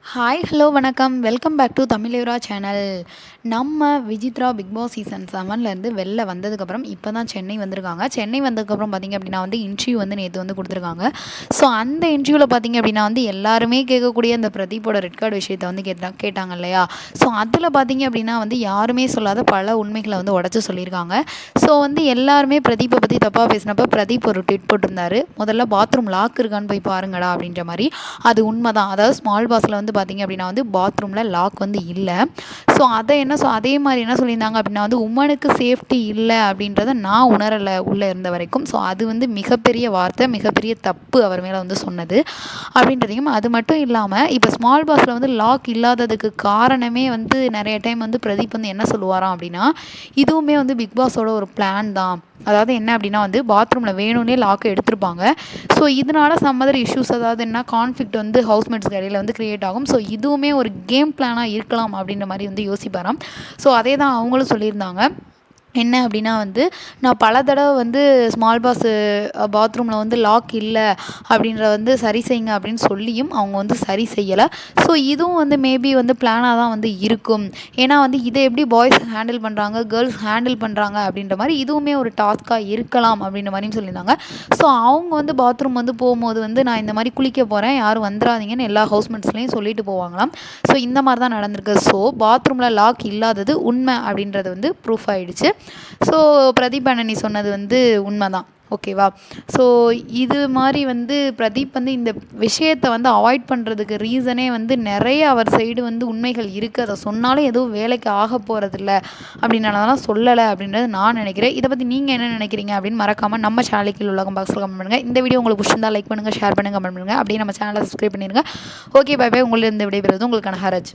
Hi hello வணக்கம் welcome back to தமிழேரா channel. நம்ம விஜித்ரா பிக் பாஸ் சீசன் 7லேருந்து வெளில வந்ததுக்கப்புறம் இப்போ தான் சென்னை வந்திருக்காங்க. சென்னை வந்ததுக்கப்புறம் பார்த்திங்க அப்படின்னா வந்து இன்டர்வியூ வந்து நேற்று வந்து கொடுத்துருக்காங்க. ஸோ அந்த இன்டர்வியூவில் பார்த்திங்க அப்படின்னா வந்து எல்லாருமே கேட்கக்கூடிய அந்த பிரதீப்போட ரெட் கார்டு விஷயத்தை வந்து கேட்டாங்க இல்லையா. ஸோ அதில் பார்த்திங்க அப்படின்னா வந்து யாருமே சொல்லாத பல உண்மைகளை வந்து உடச்சி சொல்லியிருக்காங்க. ஸோ வந்து எல்லாருமே பிரதீப்பை பற்றி தப்பாக பேசினப்போ பிரதீப் ஒரு ட்வீட் போட்டிருந்தாரு, முதல்ல பாத்ரூம் லாக் இருக்கான்னு போய் பாருங்கடா அப்படின்ற மாதிரி. அது உண்மை தான். அதாவது ஸ்மால் பாஸில் வந்து பார்த்திங்க அப்படின்னா வந்து பாத்ரூமில் லாக் வந்து இல்லை. ஸோ அதே மாதிரி என்ன சொல்லியிருந்தாங்க அப்படின்னா வந்து உமனுக்கு சேஃப்டி இல்லை அப்படின்றத நான் உணரலை உள்ளே இருந்த வரைக்கும். ஸோ அது வந்து மிகப்பெரிய வார்த்தை, மிகப்பெரிய தப்பு அவர் மேலே வந்து சொன்னது அப்படின்றதையும். அது மட்டும் இல்லாமல் இப்போ ஸ்மால் பாஸில் வந்து லாக் இல்லாததுக்கு காரணமே வந்து நிறைய டைம் வந்து பிரதீப் வந்து என்ன சொல்லுவாராம் அப்படின்னா, இதுவுமே வந்து பிக் பாஸோட ஒரு பிளான் தான். அதாவது என்ன அப்படின்னா வந்து பாத்ரூமில் வேணும்னே லாக்கை எடுத்திருப்பாங்க. ஸோ இதனால சம் அதர் இஷ்யூஸ், அதாவது என்ன கான்ஃப்ளிக்ட் வந்து ஹவுஸ்மேட்ஸ்க்கு இடையில வந்து கிரியேட் ஆகும். ஸோ இதுவுமே ஒரு கேம் பிளானாக இருக்கலாம் அப்படின்ற மாதிரி வந்து யோசிப்பாராம். ஸோ அதே தான் அவங்களும் சொல்லியிருந்தாங்க. என்ன அப்படின்னா வந்து நான் பல தடவை வந்து ஸ்மால் பாஸு பாத்ரூமில் வந்து லாக் இல்லை அப்படின்ற வந்து சரி செய்யுங்க அப்படின்னு சொல்லியும் அவங்க வந்து சரி செய்யலை. ஸோ இதுவும் வந்து மேபி வந்து பிளானாக தான் வந்து இருக்கும். ஏன்னா வந்து இதை எப்படி பாய்ஸ் ஹேண்டில் பண்ணுறாங்க, கேர்ள்ஸ் ஹேண்டில் பண்ணுறாங்க அப்படின்ற மாதிரி இதுவுமே ஒரு டாஸ்க்காக இருக்கலாம் அப்படின்ற மாதிரியும் சொல்லியிருந்தாங்க. ஸோ அவங்க வந்து பாத்ரூம் வந்து போகும்போது வந்து நான் இந்த மாதிரி குளிக்க போகிறேன், யாரும் வந்துடாதீங்கன்னு எல்லா ஹவுஸ்மேட்ஸ்லேயும் சொல்லிட்டு போவாங்களாம். ஸோ இந்த மாதிரி தான் நடந்திருக்கு. ஸோ பாத்ரூமில் லாக் இல்லாதது உண்மை அப்படின்றது வந்து ப்ரூஃப் ஆகிடுச்சு. ஸோ பிரதீப் அண்ணனி சொன்னது வந்து உண்மை தான். ஓகேவா. ஸோ இது மாதிரி வந்து பிரதீப் வந்து இந்த விஷயத்தை வந்து அவாய்ட் பண்ணுறதுக்கு ரீசனே வந்து நிறைய அவர் சைடு வந்து உண்மைகள் இருக்குது. அதை சொன்னாலும் எதுவும் வேலைக்கு ஆக போகிறதில்ல அப்படின்னாலதான் சொல்லலை அப்படின்றது நான் நினைக்கிறேன். இதை பற்றி நீங்கள் என்ன நினைக்கிறீங்க அப்படின்னு மறக்காமல் நம்ம சேனலுக்கு உலகம் பாக்ஸில் கமெண்ட் பண்ணுங்கள். இந்த வீடியோ உங்களுக்கு பிடிச்சிருந்தா லைக் பண்ணுங்கள், ஷேர் பண்ணுங்கள், கமெண்ட் பண்ணுங்கள். அப்படியே நம்ம சேனலை சப்ஸ்கிரைப் பண்ணிடுங்க. Okay, by by. உங்களிருந்து விடைபெறுவது உங்களுக்கான ஹரஜ்.